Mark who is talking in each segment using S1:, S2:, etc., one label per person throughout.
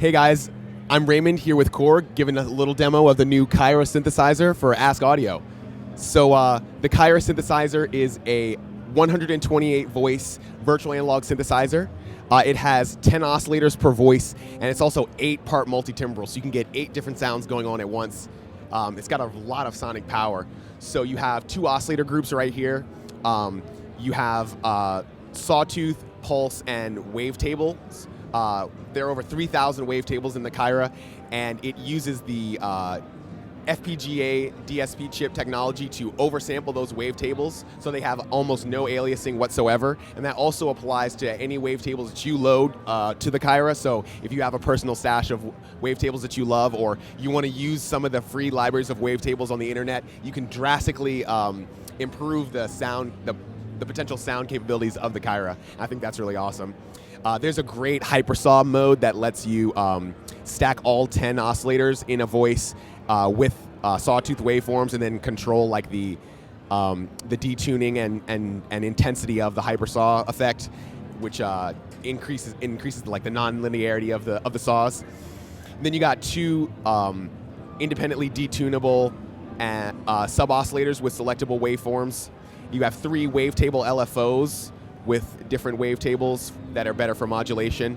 S1: Hey guys, I'm Raymond here with Core, giving a little demo of the new Kyra synthesizer for Ask.Audio. So the Kyra synthesizer is a 128 voice virtual analog synthesizer. It has 10 oscillators per voice, and it's also 8-part multi-timbral, so you can get 8 different sounds going on at once. It's got a lot of sonic power. So you have 2 oscillator groups right here. You have sawtooth, pulse, and wavetables. There are over 3,000 wavetables in the Kyra, and it uses the FPGA DSP chip technology to oversample those wavetables, so they have almost no aliasing whatsoever. And that also applies to any wavetables that you load to the Kyra. So if you have a personal stash of wavetables that you love, or you want to use some of the free libraries of wavetables on the internet, you can drastically improve the sound, the potential sound capabilities of the Kyra. I think that's really awesome. There's a great hypersaw mode that lets you stack all 10 oscillators in a voice with sawtooth waveforms, and then control like the detuning and intensity of the hypersaw effect, which increases like the non-linearity of the saws. And then you got 2 independently detunable sub oscillators with selectable waveforms. You have 3 wavetable LFOs with different wavetables that are better for modulation.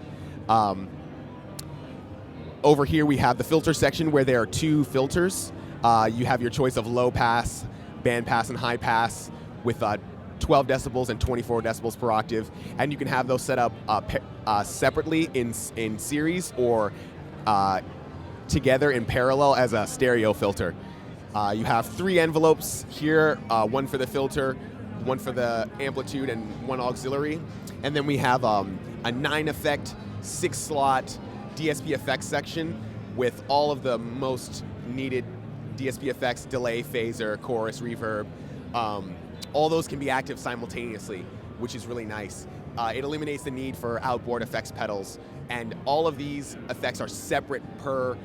S1: Over here we have the filter section, where there are 2 filters. You have your choice of low pass, band pass, and high pass with 12 decibels and 24 decibels per octave. And you can have those set up separately in series, or together in parallel as a stereo filter. You have 3 envelopes here, 1 for the filter, 1 for the amplitude, and 1 auxiliary. And then we have a 9-effect, 6-slot DSP effects section with all of the most needed DSP effects: delay, phaser, chorus, reverb. All those can be active simultaneously, which is really nice. It eliminates the need for outboard effects pedals, and all of these effects are separate per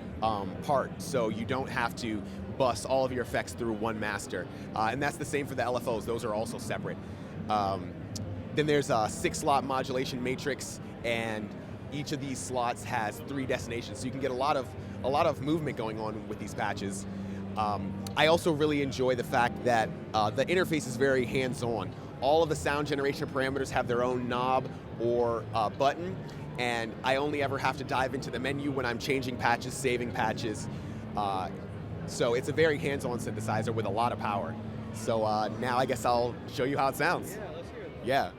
S1: part, so you don't have to bus all of your effects through one master. And that's the same for the LFOs. Those are also separate. Then there's a 6-slot modulation matrix, and each of these slots has 3 destinations, so you can get a lot of movement going on with these patches. I also really enjoy the fact that the interface is very hands-on. All of the sound generation parameters have their own knob or button, and I only ever have to dive into the menu when I'm changing patches, saving patches. So it's a very hands-on synthesizer with a lot of power. So now I guess I'll show you how it sounds.
S2: Yeah, let's hear it.
S1: Yeah.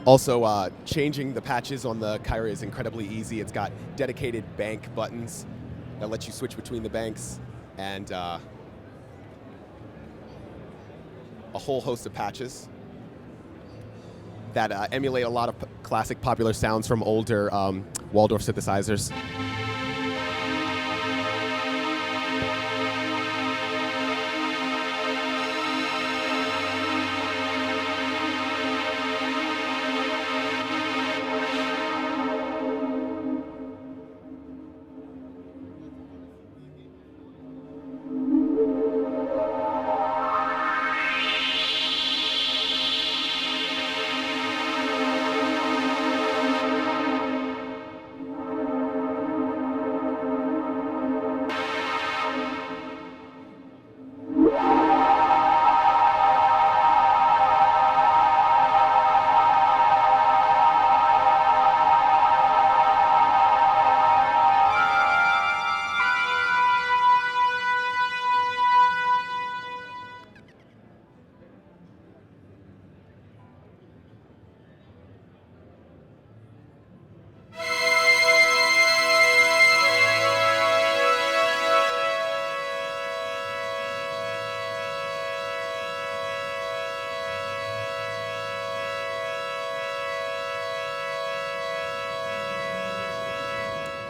S1: Also, changing the patches on the Kyra is incredibly easy. It's got dedicated bank buttons that let you switch between the banks, and a whole host of patches that emulate a lot of classic popular sounds from older Waldorf synthesizers.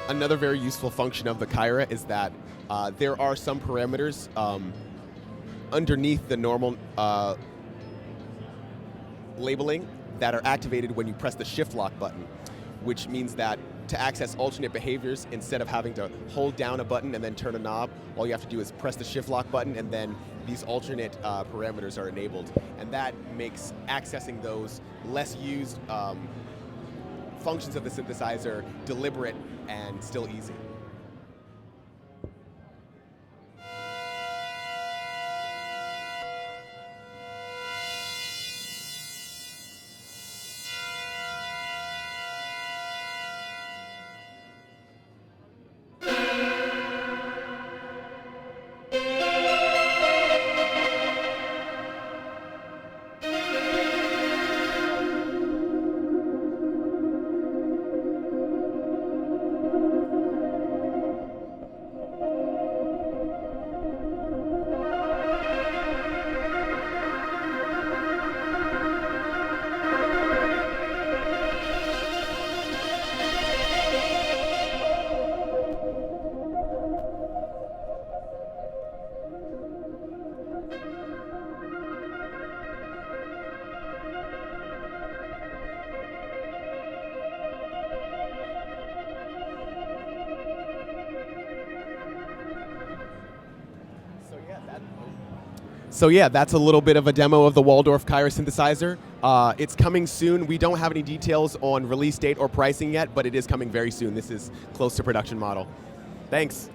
S1: another very useful function of the Kyra is that there are some parameters underneath the normal labeling that are activated when you press the shift lock button, which means that to access alternate behaviors, instead of having to hold down a button and then turn a knob, all you have to do is press the shift lock button, and then these alternate parameters are enabled. And that makes accessing those less used functions of the synthesizer deliberate and still easy. So yeah, that's a little bit of a demo of the Waldorf Kyra synthesizer. It's coming soon. We don't have any details on release date or pricing yet, but it is coming very soon. This is close to production model. Thanks.